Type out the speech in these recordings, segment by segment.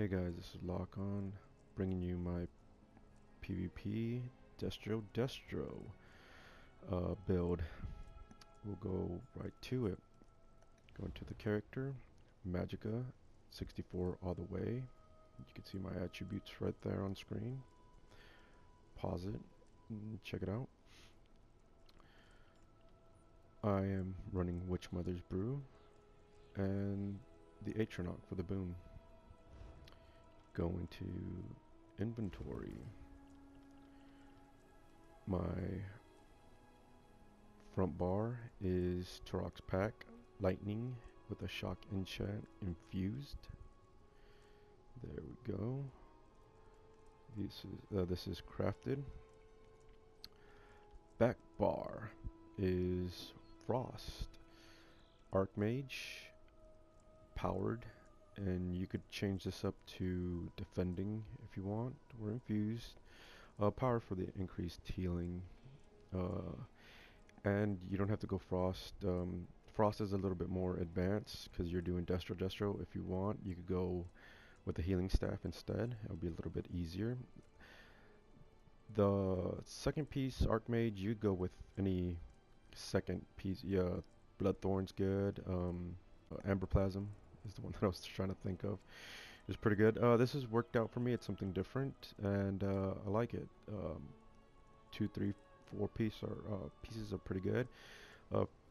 Hey guys, this is Lock-On, bringing you my PvP Destro build. We'll go right to it. Go into the character, Magicka, 64 all the way. You can see my attributes right there on screen. Pause it and check it out. I am running Witch Mother's Brew and the Atronach for the boon. Go into inventory. My front bar is Tarok's Pack, Lightning with a Shock enchant infused. There we go. This is crafted. Back bar is Frost, Archmage, powered, and you could change this up to defending if you want, or infused. Power for the increased healing, and you don't have to go Frost. Frost is a little bit more advanced because you're doing Destro. If you want, you could go with the healing staff instead. It'll be a little bit easier. The second piece, Archmage, you'd go with any second piece. Yeah, Bloodthorn's good. Amberplasm is the one that I was trying to think of. It's pretty good. This has worked out for me. It's something different, and I like it. 2, 3, 4 pieces are pretty good.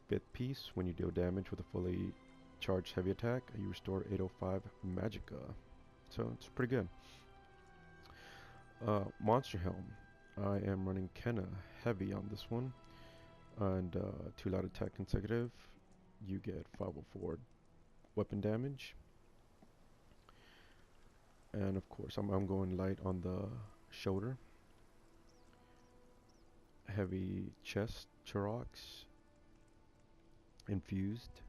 Fifth piece, when you deal damage with a fully charged heavy attack, you restore 805 Magicka. So it's pretty good. Monster Helm. I am running Kenna heavy on this one, and 2 loud attack consecutive. You get 504 weapon damage. And of course, I'm going light on the shoulder. Heavy chest, Charox, infused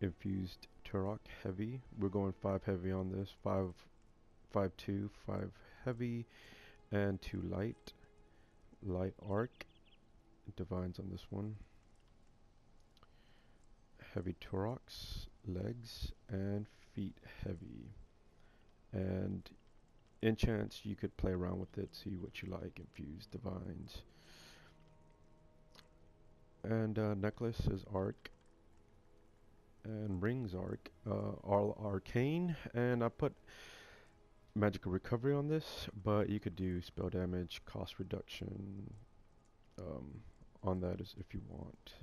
Turok heavy. We're going 5 heavy on this. 5, 2, 5 heavy, and 2 light arc. Divines on this one. Heavy Turox, legs and feet heavy. And enchants, you could play around with it, see what you like. Infused divines. And necklace is arc, and rings arc, all arcane. And I put magical recovery on this, but you could do spell damage, cost reduction on that if you want.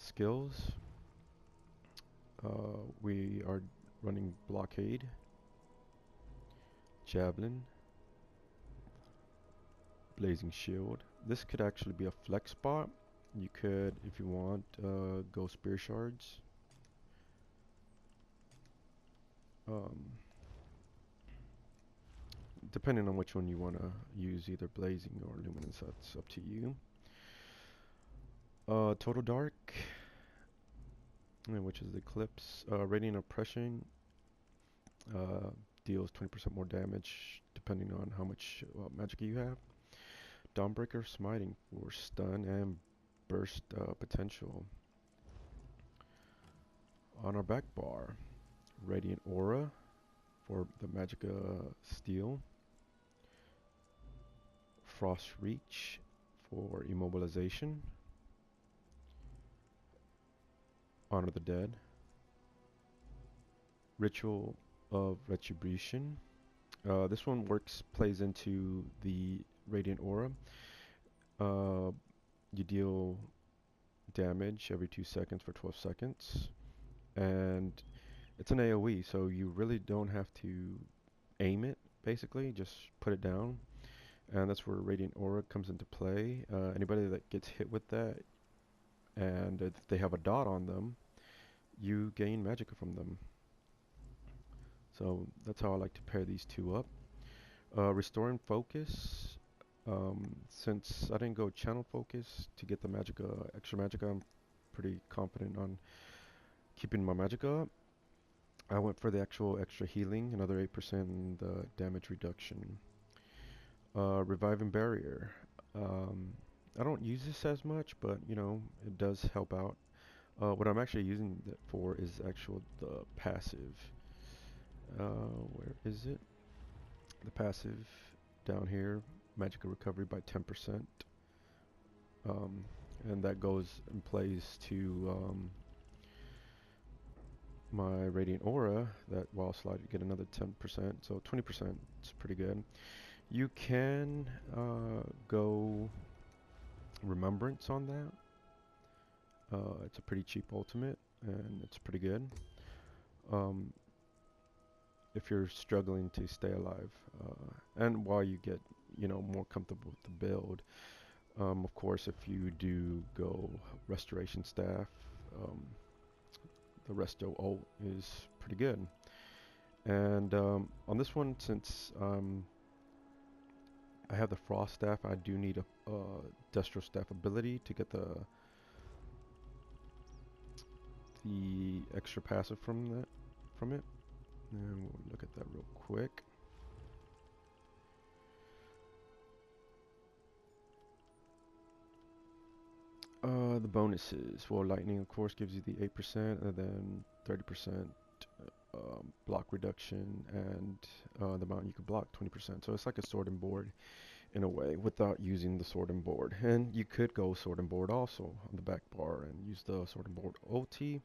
Skills, we are running blockade, javelin, blazing shield. This could actually be a flex spot. You could, if you want, go spear shards. Depending on which one you want to use, either blazing or luminance, that's up to you. Total dark, which is the eclipse. Radiant oppression deals 20% more damage depending on how much magic you have. Dawnbreaker smiting for stun and burst potential. On our back bar, Radiant Aura for the Magicka Steel. Frost Reach for immobilization. Honor the Dead. Ritual of Retribution. This one plays into the Radiant Aura. You deal damage every 2 seconds for 12 seconds. And it's an AoE, so you really don't have to aim it, basically. Just put it down. And that's where Radiant Aura comes into play. Anybody that gets hit with that, and if they have a dot on them, you gain Magicka from them. So that's how I like to pair these two up. Restoring Focus. Since I didn't go Channel Focus to get the Magicka, extra Magicka, I'm pretty confident on keeping my Magicka up. I went for the actual extra healing, another 8% in the damage reduction. Reviving Barrier. I don't use this as much, but you know, it does help out. What I'm actually using that for is the passive. Where is it? The passive down here, magical recovery by 10%. And that goes and plays to my radiant aura, that while slide you get another 10%, so 20% is pretty good. You can go remembrance on that. It's a pretty cheap ultimate and it's pretty good. If you're struggling to stay alive, and while you get more comfortable with the build. Of course, if you do go restoration staff, the resto ult is pretty good. And on this one, since I have the frost staff, I do need a Destro staff ability to get the extra passive from it. And we'll look at that real quick. The bonuses. Well, lightning, of course, gives you the 8%, and then 30% block reduction, and the amount you can block 20%. So it's like a sorting board in a way, without using the sorting board. And you could go sorting board also on the back bar and use the sorting board OT.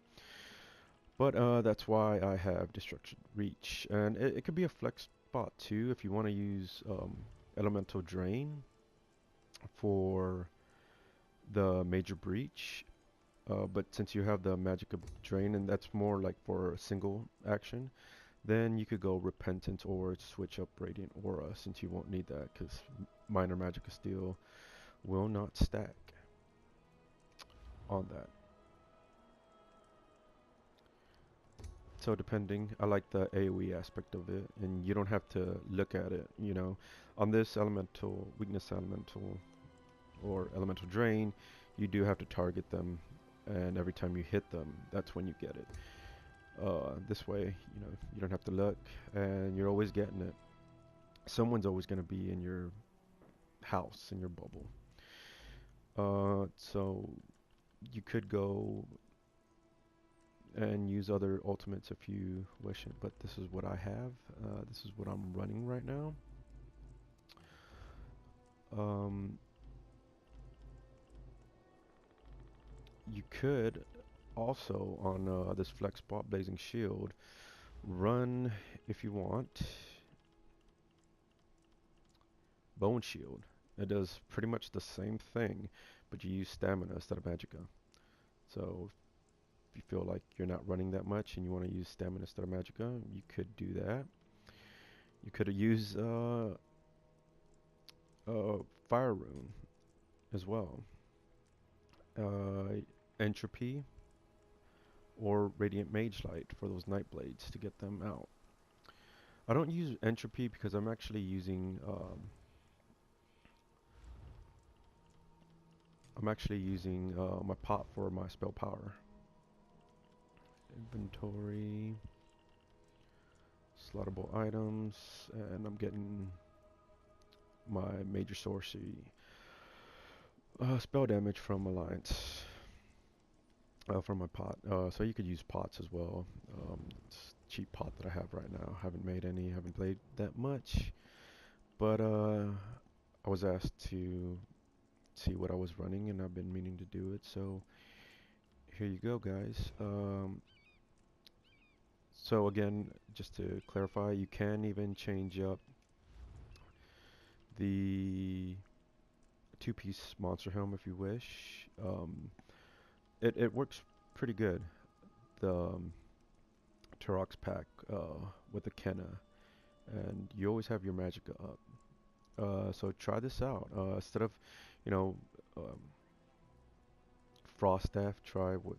But that's why I have Destruction Reach, and it could be a flex spot too if you want to use Elemental Drain for the major breach, but since you have the magic of drain, and that's more like for a single action, then you could go repentant or switch up radiant aura, since you won't need that because minor magic of steel will not stack on that. So depending, I like the AoE aspect of it, and you don't have to look at it, on this elemental weakness elemental or elemental drain, you do have to target them, and every time you hit them, that's when you get it. This way, you don't have to look, and you're always getting it. Someone's always going to be in your house, in your bubble. So you could go and use other ultimates if you wish it, but this is what I have. This is what I'm running right now. You could also, on this flex spot blazing shield, run, if you want, bone shield. It does pretty much the same thing, but you use stamina instead of magicka. So if you feel like you're not running that much and you want to use stamina instead of magicka, you could do that. You could use fire rune as well. Entropy or radiant mage light for those night blades to get them out. I don't use entropy because I'm actually using my pot for my spell power. Inventory, slottable items, and I'm getting my major sorcery spell damage from Alliance from my pot. So you could use pots as well. It's a cheap pot that I have right now. Haven't made any, haven't played that much, but I was asked to see what I was running, and I've been meaning to do it, so here you go, guys. So again, just to clarify, you can even change up the two-piece monster helm if you wish. It works pretty good, the Tarox pack with the Kenna, and you always have your magicka up. So try this out. Instead of, frost staff, try with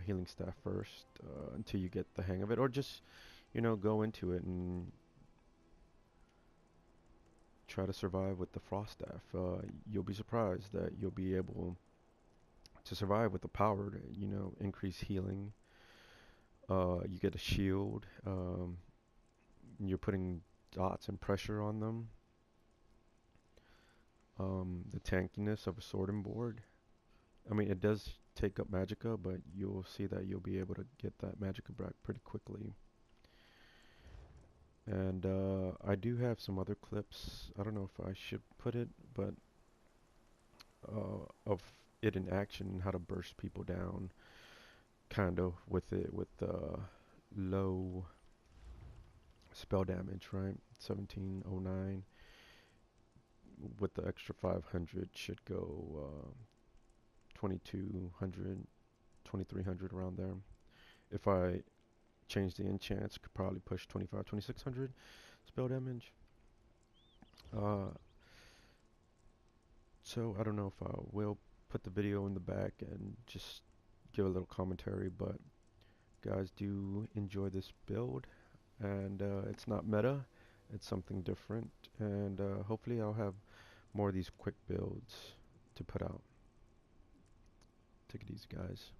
healing staff first until you get the hang of it, or just go into it and try to survive with the frost staff. You'll be surprised that you'll be able to survive with the power to increase healing. You get a shield. You're putting dots and pressure on them. The tankiness of a sorting board. I mean, it does take up magicka, but you'll see that you'll be able to get that magicka back pretty quickly. And I do have some other clips. I don't know if I should put it, but of it in action, how to burst people down, kind of with it with low spell damage, right? 1709 with the extra 500 should go 2200, 2300 around there. If I change the enchants, could probably push 25, 2600 spell damage. Uh, so I don't know if I will put the video in the back and just give a little commentary, but guys, do enjoy this build, and it's not meta, it's something different, and hopefully I'll have more of these quick builds to put out. Take it easy, guys.